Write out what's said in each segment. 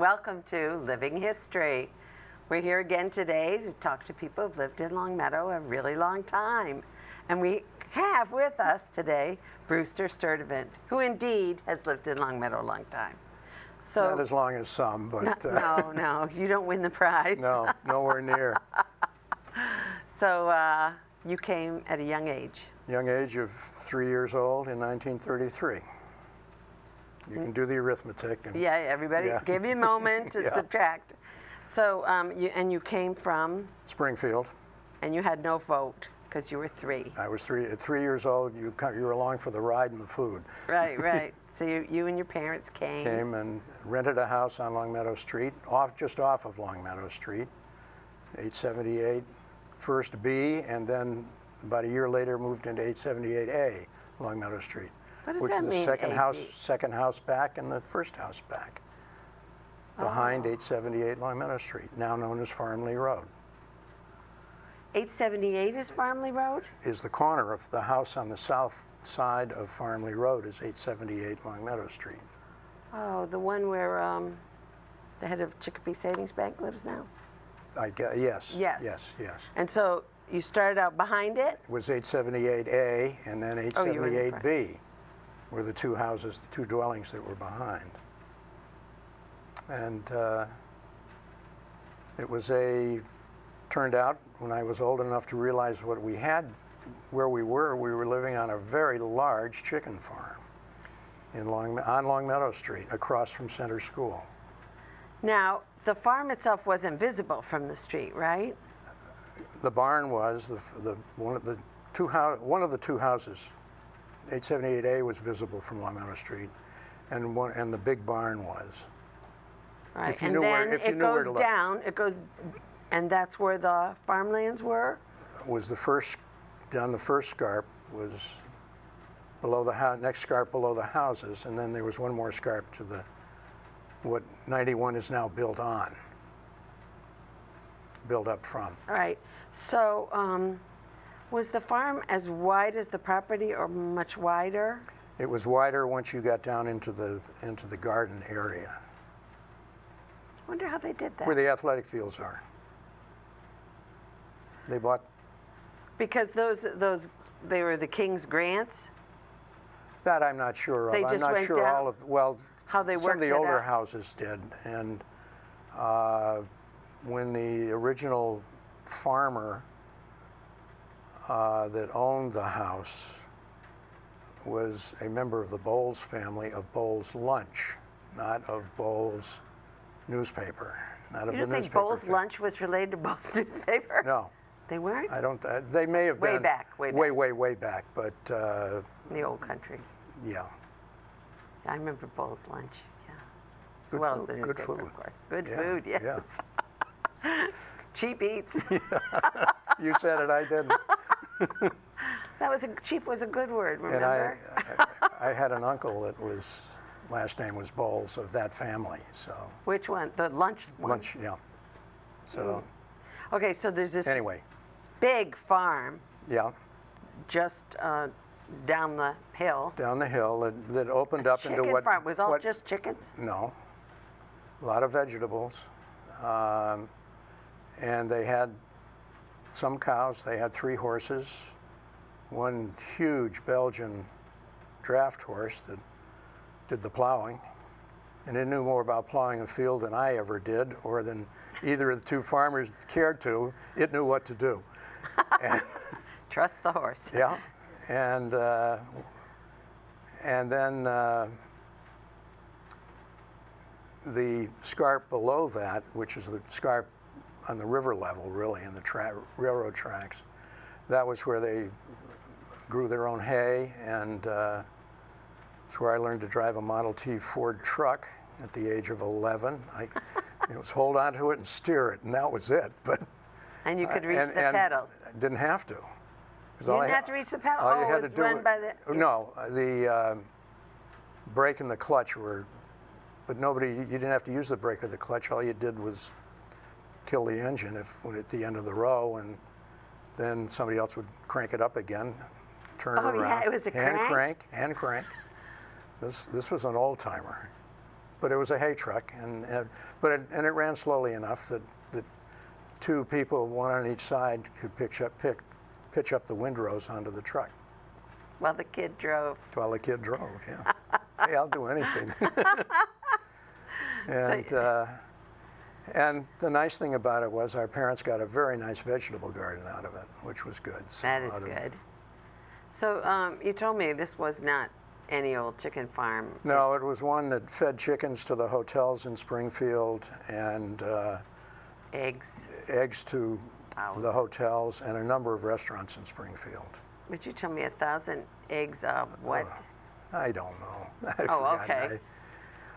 welcome to Living History. We're here again today to talk to people who've lived in Longmeadow a really long time. And we have with us today Brewster Sturtevant, who indeed has lived in Longmeadow a long time. So, not as long as some, but... No, you don't win the prize. No, nowhere near. So you came at a young age. Young age of 3 years old in 1933. You can do the arithmetic. And, yeah, everybody, give you a moment to subtract. So, you came from? Springfield. And you had no vote because you were 3. I was 3. At 3 years old, you were along for the ride and the food. Right. So you and your parents came. Came and rented a house on Meadow Street, just off of Meadow Street, 878, first B, and then about a year later moved into 878A, Meadow Street. What does which that is mean, the second house back and the first house back, behind 878 Meadow Street, now known as Farmley Road. 878 is Farmley Road? Is the corner of the house on the south side of Farmley Road is 878 Meadow Street. Oh, the one where the head of Chicopee Savings Bank lives now? I guess, yes. Yes. Yes. And so you started out behind it? It was 878A and then 878B were the two houses, the two dwellings that were behind. And it turned out when I was old enough to realize what we had, where we were living on a very large chicken farm on Meadow Street, across from Center School. Now, the farm itself wasn't visible from the street, right? The barn was one of the two houses. 878A was visible from Meadow Street, and the big barn was. Right, and then it goes down. It goes, and that's where the farmlands were. Was the first down the first scarp was below the next scarp below the houses, and then there was one more scarp to what 91 is now built on. Built up from. All right. So, was the farm as wide as the property, or much wider? It was wider once you got down into the garden area. I wonder how they did that. Where the athletic fields are. They bought. Because they were the King's grants. That I'm not sure of. They just I'm not went sure down, all of how they worked some of the it older out. houses did, and when the original farmer that owned the house was a member of the Bowles family of Bowles Lunch, not of Bowles Newspaper, not of the newspaper. You don't think Bowles Lunch was related to Bowles Newspaper? No. They weren't? I don't. They may have been. Way back, but. In the old country. Yeah. I remember Bowles Lunch, yeah. As Good well food, as the good newspaper, food. of course. Good Yeah, food, yes. yeah. Cheap eats. You said it, I didn't. Cheap was a good word, And remember? I had an uncle that last name was Bowles, of that family, so. Which one? The lunch one? Lunch, yeah. So. Okay, so there's this anyway. Big farm. Yeah. Just down the hill. Down the hill that opened up into what? Chicken farm. Was all just chickens? No. A lot of vegetables. And they had some cows. They had 3 horses. One huge Belgian draft horse that did the plowing. And it knew more about plowing a field than I ever did, or than either of the 2 farmers cared to. It knew what to do. And, trust the horse. Yeah. And then the scarp below that, which is the scarp on the river level, really, in the railroad tracks, that was where they grew their own hay, and it's where I learned to drive a Model T Ford truck at the age of 11. It was hold on to it and steer it, and that was it. But and you could reach the pedals. I didn't have to. You didn't have to reach the pedal? All you had it was to do run by the... No, the brake and the clutch were, but you didn't have to use the brake or the clutch. All you did was kill the engine when at the end of the row, and then somebody else would crank it up again, turn it around. Yeah, it was a hand crank. This was an old timer. but it was a hay truck, and it ran slowly enough that two people, one on each side, could pitch up the windrows onto the truck. While the kid drove. While the kid drove, yeah. Hey, I'll do anything. And the nice thing about it was our parents got a very nice vegetable garden out of it, which was good. So that is good. So you told me this was not any old chicken farm. No, it was one that fed chickens to the hotels in Springfield and eggs to the hotels and a number of restaurants in Springfield. Would you tell me 1,000 eggs of what? I don't know. Okay.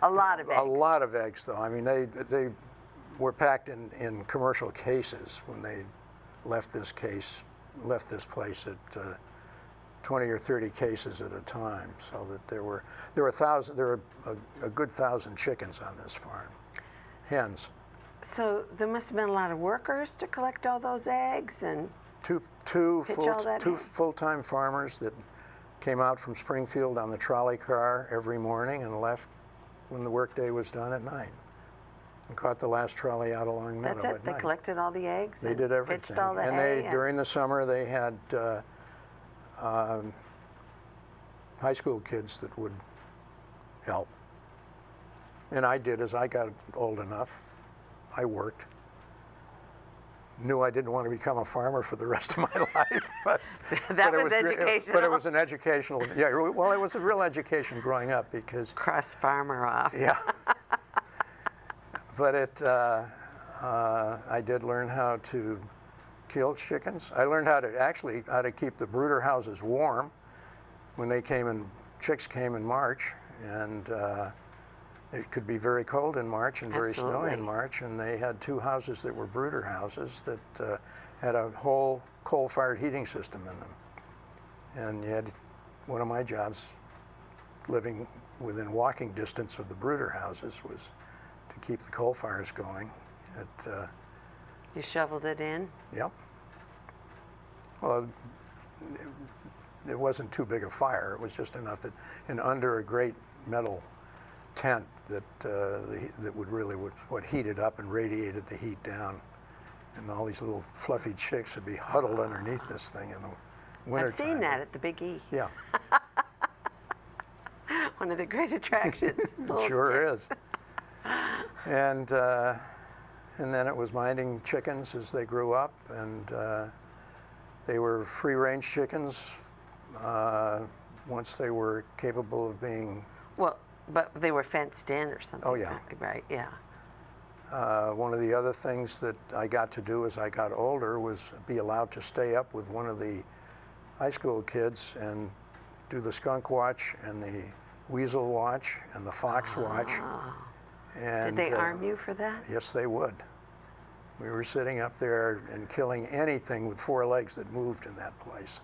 A lot of eggs. A lot of eggs, though. I mean, they were packed in commercial cases when they left this place at 20 or 30 cases at a time. So that there were a good 1,000 chickens on this farm, hens. So there must have been a lot of workers to collect all those eggs and two full-time farmers that came out from Springfield on the trolley car every morning and left when the workday was done at 9 and caught the last trolley out along Meadow at 9. They collected all the eggs. They did everything. Pitched all the hay. During the summer they had high school kids that would help. And I did as I got old enough. I worked. Knew I didn't want to become a farmer for the rest of my life, but that was educational. But it was an educational. Yeah, well, it was a real education growing up because cross farmer off. Yeah. But I did learn how to kill chickens. I learned how to keep the brooder houses warm when chicks came in March, and it could be very cold in March and very snowy in March, and they had two houses that were brooder houses that had a whole coal-fired heating system in them. And one of my jobs, living within walking distance of the brooder houses, was to keep the coal fires going. You shoveled it in? Yep. Well, it wasn't too big a fire. It was just enough that, and under a great metal tent that would heat it up and radiated the heat down, and all these little fluffy chicks would be huddled underneath this thing in the winter. I've seen that at the Big E. Yeah. One of the great attractions. It sure is. And then it was minding chickens as they grew up, and they were free-range chickens once they were capable of being. Well, but they were fenced in or something. Oh, yeah. Right, yeah. One of the other things that I got to do as I got older was be allowed to stay up with one of the high school kids and do the Skunk Watch and the Weasel Watch and the Fox Watch. And, did they arm you for that? Yes, they would. We were sitting up there and killing anything with four legs that moved in that place.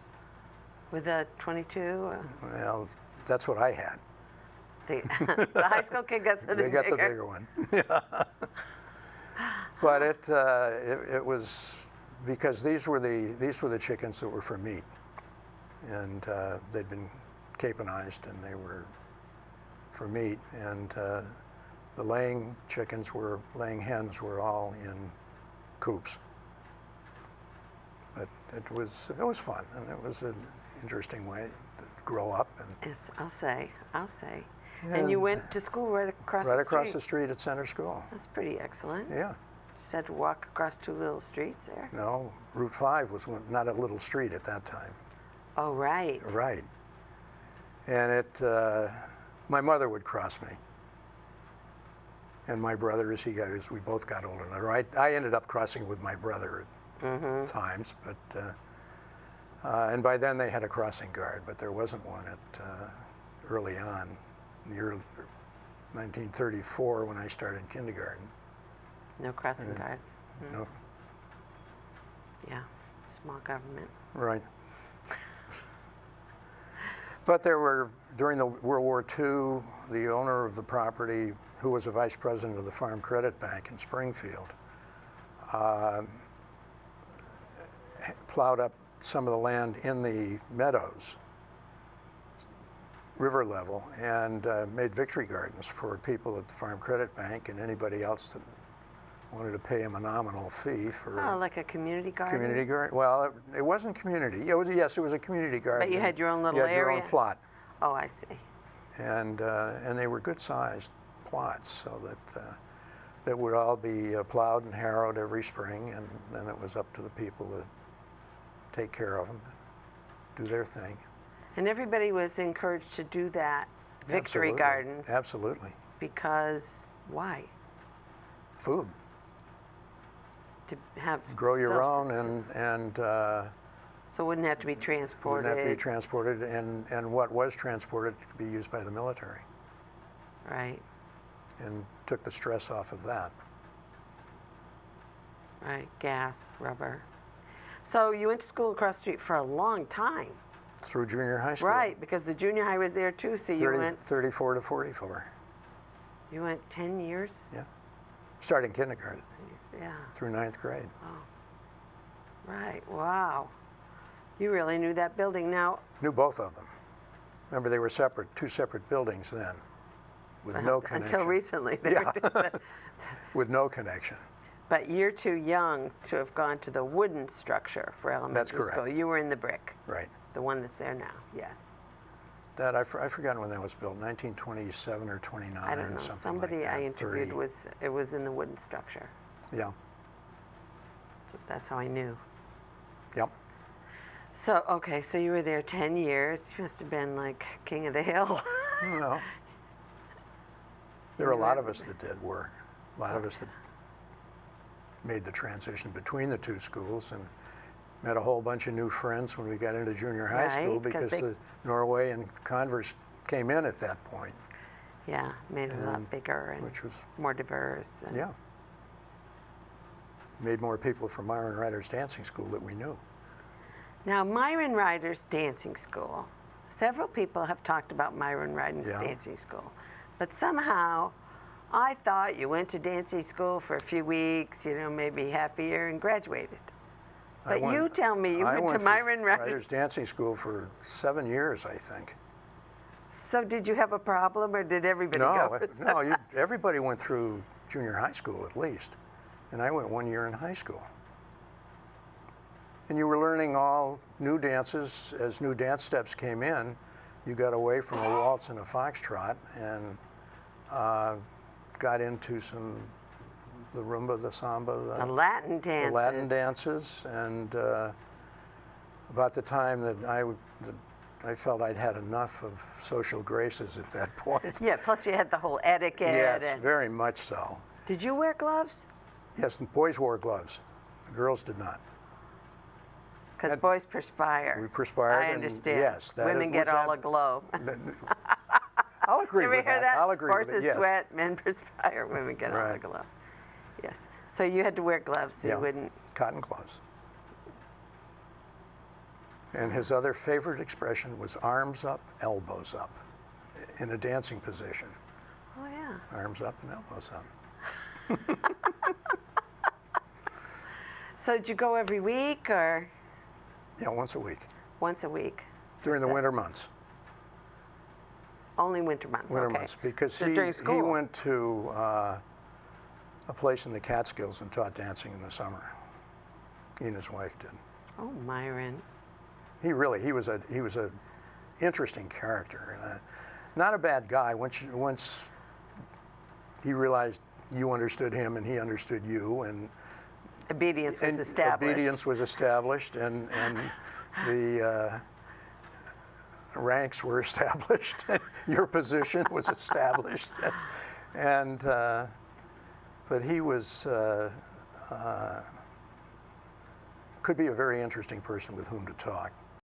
With a .22? Well, that's what I had. The high school kid got something bigger. They got bigger. the bigger one. Yeah. But it was because these were the chickens that were for meat, and they'd been caponized and they were for meat, and the laying hens were all in coops. But it was fun, and it was an interesting way to grow up. And yes, I'll say. And you went to school right across the street? Right across the street at Center School. That's pretty excellent. Yeah. You just had to walk across two little streets there? No, Route 5 was not a little street at that time. Oh, right. Right. And my mother would cross me. And my brother, as we both got older. I ended up crossing with my brother at times, but and by then they had a crossing guard, but there wasn't one early on, in the early 1934 when I started kindergarten. No crossing guards. No. Yeah, small government. Right. But there were, during the World War II, the owner of the property, who was a vice president of the Farm Credit Bank in Springfield, plowed up some of the land in the meadows river level, and made victory gardens for people at the Farm Credit Bank and anybody else that wanted to pay him a nominal fee for Oh, like a community garden? community garden. Well, it wasn't community. Yes, it was a community garden. But you had your own little you had area? your own plot. Oh, I see. And they were good-sized plots, so that would all be plowed and harrowed every spring, and then it was up to the people to take care of them, do their thing. And everybody was encouraged to do that, victory Absolutely. gardens. Absolutely. Because why? Food. To have Grow your own, self-sufficient- and so it wouldn't have to be transported. wouldn't have to be transported, and what was transported could be used by the military, Right, and took the stress off of that. right. Gas, rubber. So you went to school across the street for a long time. Through junior high school. Right, because the junior high was there too, so you went 34 to 44. You went 10 years? Yeah. Starting kindergarten Yeah. through 9th grade. Oh. Right. Wow. You really knew that building. Now, Knew both of them. Remember, they were separate, two separate buildings then, with no connection. until recently. They were Yeah. just- With no connection. But you're too young to have gone to the wooden structure for elementary correct. school. You were in the brick, Right. the one that's there now. Yes. That I've forgotten when that was built. 1927 or 29 I don't know. or something Somebody like that. I interviewed 30. it was in the wooden structure. Yeah. So that's how I knew. Yep. So, okay, so you were there 10 years. You must have been like king of the hill. Well, there were a lot of us that did work. A lot of us that made the transition between the two schools, and met a whole bunch of new friends when we got into junior high Right, school, 'cause because they- the Norway and Converse came in at that point, Yeah, made it a lot And- bigger and which was, more diverse. And yeah, made more people from Myron Ryder's dancing school that we knew. Now, Myron Ryder's dancing school. Several people have talked about Myron Ryder's Yeah. dancing school, but somehow I thought you went to dancing school for a few weeks, maybe half a year, and graduated. But you tell me you I went to to Myron Ryder's. Ryder's dancing school for 7 years, I think. So did you have a problem, or did everybody go? No, everybody went through junior high school at least, and I went 1 year in high school. And you were learning all new dances. As new dance steps came in, you got away from a waltz and a foxtrot, and got into the rumba, the samba, The Latin dances. the Latin dances, and about the time that I felt I'd had enough of social graces at that point. Yeah, plus you had the whole etiquette. Yes, and very much so. Did you wear gloves? Yes, the boys wore gloves. The girls did not. Because Had- boys perspire. We perspired. I and understand. yes, that Women it get was all ab- aglow. I'll agree You ever with hear that. that? I'll agree Horses with it. Yes. sweat, men perspire, women get all Right. aglow. Yes. So you had to wear gloves so Yeah. you wouldn't. Cotton gloves. And his other favorite expression was arms up, elbows up, in a dancing position. Oh yeah. Arms up and elbows up. So did you go every week or Yeah, once a week once a week? during the So- winter months. Only winter months. Winter okay. months, because So he during school. went to a place in the Catskills and taught dancing in the summer. Eanes Wife did. Oh, Myron. He was a interesting character, and not a bad guy. Once he realized you understood him and he understood you, and Obedience was established. obedience was established, and the ranks were established. Your position was established, and but he was could be a very interesting person with whom to talk.